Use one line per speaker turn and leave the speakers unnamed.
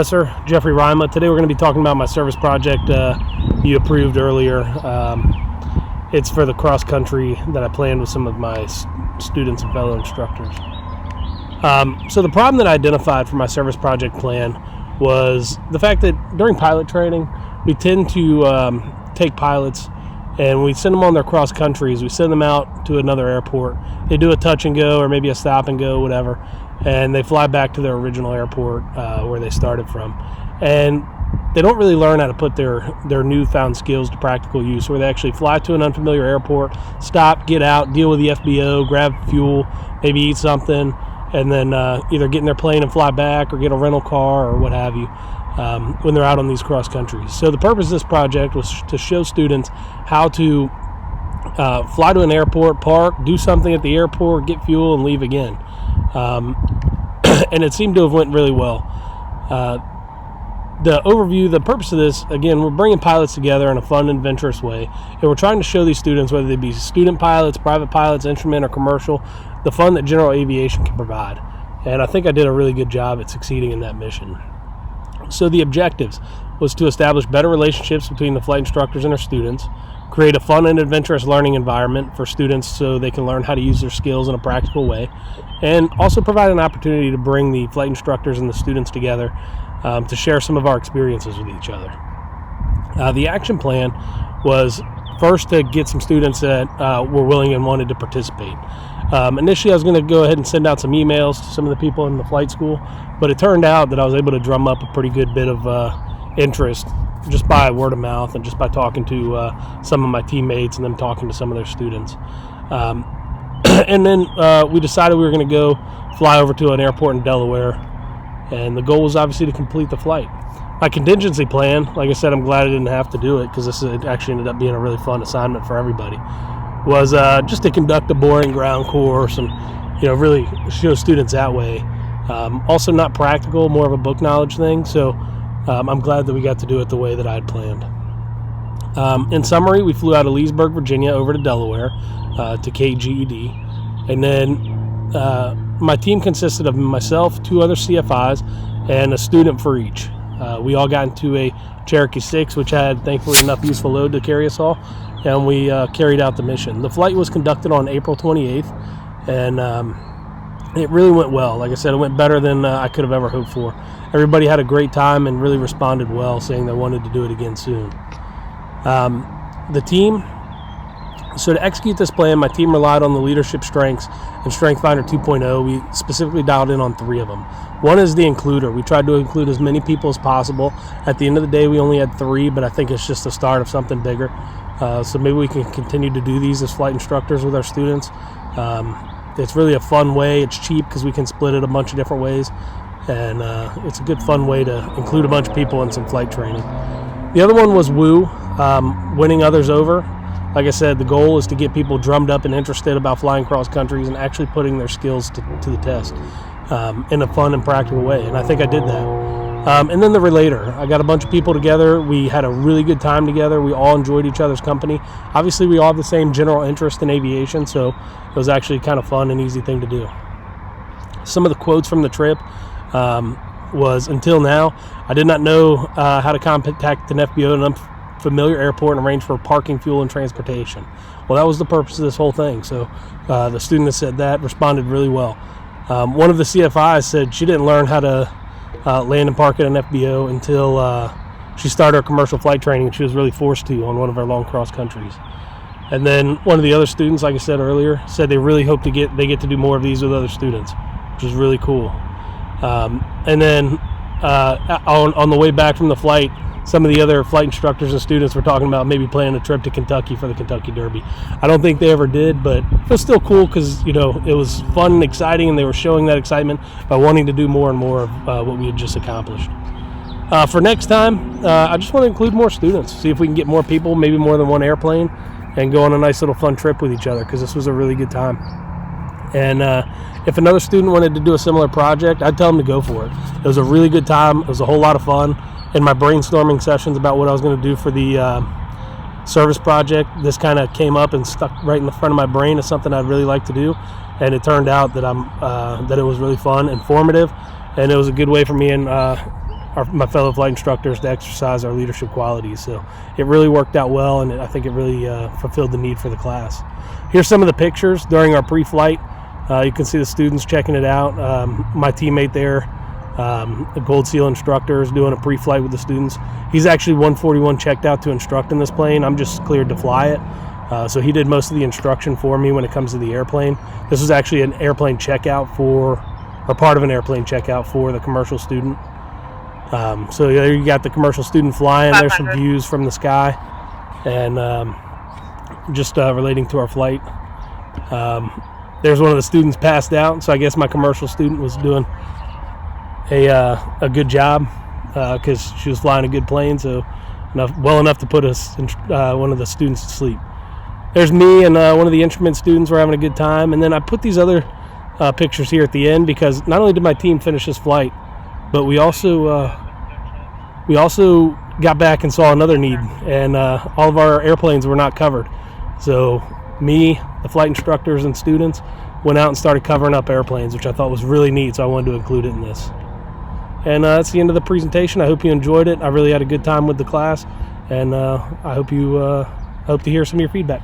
Professor Jeffrey Rima. Today we're going to be talking about my service project you approved earlier. It's for the cross country that I planned with some of my students and fellow instructors. So the problem that I identified for my service project plan was the fact that during pilot training we tend to take pilots and we send them on their cross countries. We send them out to another airport. They do a touch and go or maybe a stop and go, whatever, and they fly back to their original airport where they started from. And they don't really learn how to put their newfound skills to practical use, where they actually fly to an unfamiliar airport, stop, get out, deal with the FBO, grab fuel, maybe eat something, and then either get in their plane and fly back or get a rental car or what have you when they're out on these cross countries. So the purpose of this project was to show students how to fly to an airport, park, do something at the airport, get fuel, and leave again. And it seemed to have went really well. The overview, the purpose of this, again, we're bringing pilots together in a fun, adventurous way, and we're trying to show these students, whether they be student pilots, private pilots, instrument, or commercial, the fun that general aviation can provide. And I think I did a really good job at succeeding in that mission. So the objectives was to establish better relationships between the flight instructors and their students, create a fun and adventurous learning environment for students so they can learn how to use their skills in a practical way, and also provide an opportunity to bring the flight instructors and the students together to share some of our experiences with each other. The action plan was first to get some students that were willing and wanted to participate. Initially, I was going to go ahead and send out some emails to some of the people in the flight school, but it turned out that I was able to drum up a pretty good bit of interest just by word of mouth and just by talking to some of my teammates and them talking to some of their students. And then we decided we were going to go fly over to an airport in Delaware, and the goal was obviously to complete the flight. My contingency plan, like I said, I'm glad I didn't have to do it because this actually ended up being a really fun assignment for everybody, was just to conduct a boring ground course and really show students that way. Also not practical, more of a book knowledge thing, so I'm glad that we got to do it the way that I had planned. In summary, we flew out of Leesburg, Virginia over to Delaware to KGED, and then my team consisted of myself, 2 other CFIs, and a student for each. We all got into a Cherokee 6, which had thankfully enough useful load to carry us all, and we carried out the mission. The flight was conducted on April 28th, and it really went well. Like I said, it went better than I could have ever hoped for. Everybody had a great time and really responded well, saying they wanted to do it again soon. The team, so to execute this plan, my team relied on the leadership strengths and Strength Finder 2.0. We specifically dialed in on 3 of them. One is the includer. We tried to include as many people as possible. At the end of the day, we only had 3, but I think it's just the start of something bigger. So maybe we can continue to do these as flight instructors with our students. It's really a fun way. It's cheap because we can split it a bunch of different ways, and it's a good fun way to include a bunch of people in some flight training. The other one was Woo, winning others over. Like I said, the goal is to get people drummed up and interested about flying cross countries and actually putting their skills to the test in a fun and practical way, and I think I did that. And then the relator. I got a bunch of people together. We had a really good time together. We all enjoyed each other's company. Obviously, we all have the same general interest in aviation, so it was actually kind of fun and easy thing to do. Some of the quotes from the trip was, "Until now, I did not know how to contact an FBO in an unfamiliar airport and arrange for parking, fuel, and transportation." Well, that was the purpose of this whole thing. So the student that said that responded really well. One of the CFIs said she didn't learn how to land and park at an FBO until she started her commercial flight training, and she was really forced to on one of our long cross countries. And then one of the other students, like I said earlier, said they really hope they get to do more of these with other students, which is really cool. And then on the way back from the flight, some of the other flight instructors and students were talking about maybe planning a trip to Kentucky for the Kentucky Derby. I don't think they ever did, but it was still cool because it was fun and exciting, and they were showing that excitement by wanting to do more and more of what we had just accomplished. For next time, I just want to include more students, see if we can get more people, maybe more than one airplane, and go on a nice little fun trip with each other, because this was a really good time. And if another student wanted to do a similar project, I'd tell them to go for it. It was a really good time. It was a whole lot of fun. In my brainstorming sessions about what I was going to do for the service project, this kind of came up and stuck right in the front of my brain as something I'd really like to do, and it turned out that that it was really fun, informative, and it was a good way for me and my fellow flight instructors to exercise our leadership qualities. So it really worked out well, and I think it really fulfilled the need for the class. Here's some of the pictures during our pre-flight. You can see the students checking it out. My teammate there, a Gold Seal instructor, is doing a pre-flight with the students. He's actually 141 checked out to instruct in this plane. I'm just cleared to fly it. So he did most of the instruction for me when it comes to the airplane. This was actually an airplane checkout or part of an airplane checkout for the commercial student. So there you got the commercial student flying. There's some views from the sky, and just relating to our flight. There's one of the students passed out, so I guess my commercial student was doing a good job because she was flying a good plane, so well enough to put one of the students to sleep. There's me and one of the instrument students. We're having a good time, and then I put these other pictures here at the end because not only did my team finish this flight, but we also got back and saw another need, and all of our airplanes were not covered. So me, the flight instructors, and students went out and started covering up airplanes, which I thought was really neat, so I wanted to include it in this. And that's the end of the presentation. I hope you enjoyed it. I really had a good time with the class, and I hope to hear some of your feedback.